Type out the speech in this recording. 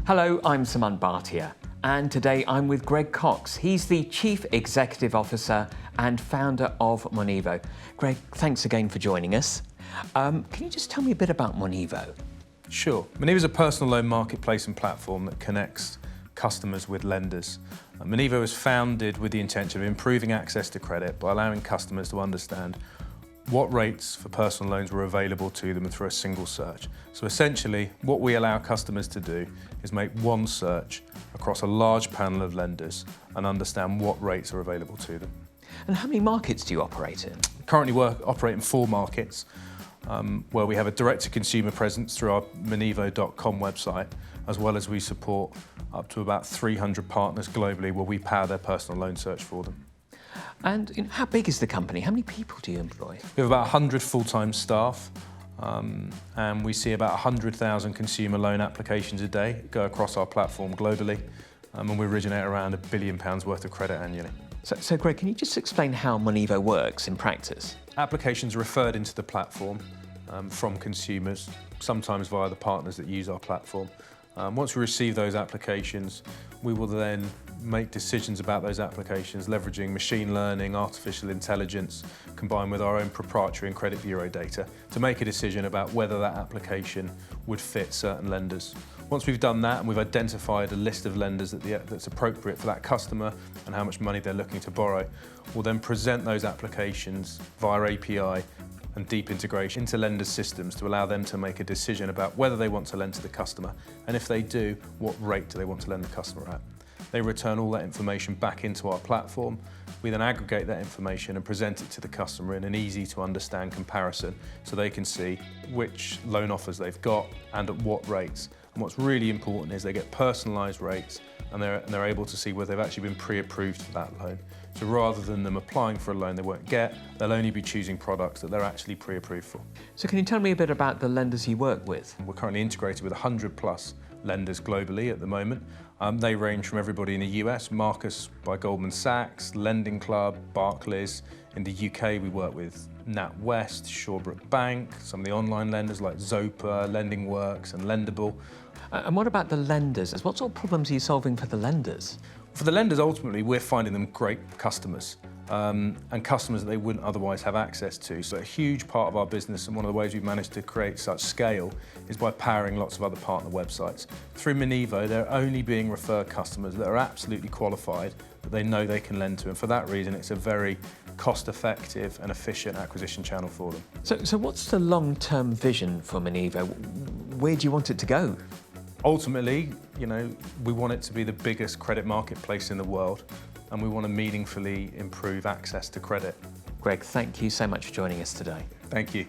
Hello, I'm Saman Bhatia, and today I'm with Greg Cox. He's the Chief Executive Officer and founder of Monevo. Greg, thanks again for joining us. Can you just tell me a bit about Monevo? Sure. Monevo is a personal loan marketplace and platform that connects customers with lenders. Monevo was founded with the intention of improving access to credit by allowing customers to understand what rates for personal loans were available to them through a single search. So essentially, what we allow customers to do is make one search across a large panel of lenders and understand what rates are available to them. And how many markets do you operate in? Currently we operate in 4 markets, where we have a direct-to-consumer presence through our Monevo.com website, as well as we support up to about 300 partners globally where we power their personal loan search for them. And how big is the company? How many people do you employ? We have about 100 full-time staff, and we see about 100,000 consumer loan applications a day go across our platform globally, and we originate around £1 billion worth of credit annually. So Greg, can you just explain how Monevo works in practice? Applications are referred into the platform from consumers, sometimes via the partners that use our platform. Once we receive those applications, we will then make decisions about those applications, leveraging machine learning, artificial intelligence, combined with our own proprietary and credit bureau data, to make a decision about whether that application would fit certain lenders. Once we've done that and we've identified a list of lenders that's appropriate for that customer and how much money they're looking to borrow, we'll then present those applications via API and deep integration into lenders' systems to allow them to make a decision about whether they want to lend to the customer, and if they do, what rate do they want to lend the customer at. They return all that information back into our platform. We then aggregate that information and present it to the customer in an easy to understand comparison so they can see which loan offers they've got and at what rates. And what's really important is they get personalised rates and they're able to see whether they've actually been pre-approved for that loan. So rather than them applying for a loan they won't get, they'll only be choosing products that they're actually pre-approved for. So can you tell me a bit about the lenders you work with? We're currently integrated with 100+ lenders globally at the moment. They range from everybody in the US, Marcus by Goldman Sachs, Lending Club, Barclays. In the UK we work with NatWest, Shawbrook Bank, some of the online lenders like Zopa, Lending Works and Lendable. And what about the lenders? What sort of problems are you solving for the lenders? For the lenders, ultimately, we're finding them great customers and customers that they wouldn't otherwise have access to. So a huge part of our business and one of the ways we've managed to create such scale is by powering lots of other partner websites. Through Monevo, they're only being referred customers that are absolutely qualified, that they know they can lend to, and for that reason, it's a very cost-effective and efficient acquisition channel for them. So what's the long-term vision for Monevo? Where do you want it to go? Ultimately, we want it to be the biggest credit marketplace in the world, and we want to meaningfully improve access to credit. Greg, thank you so much for joining us today. Thank you.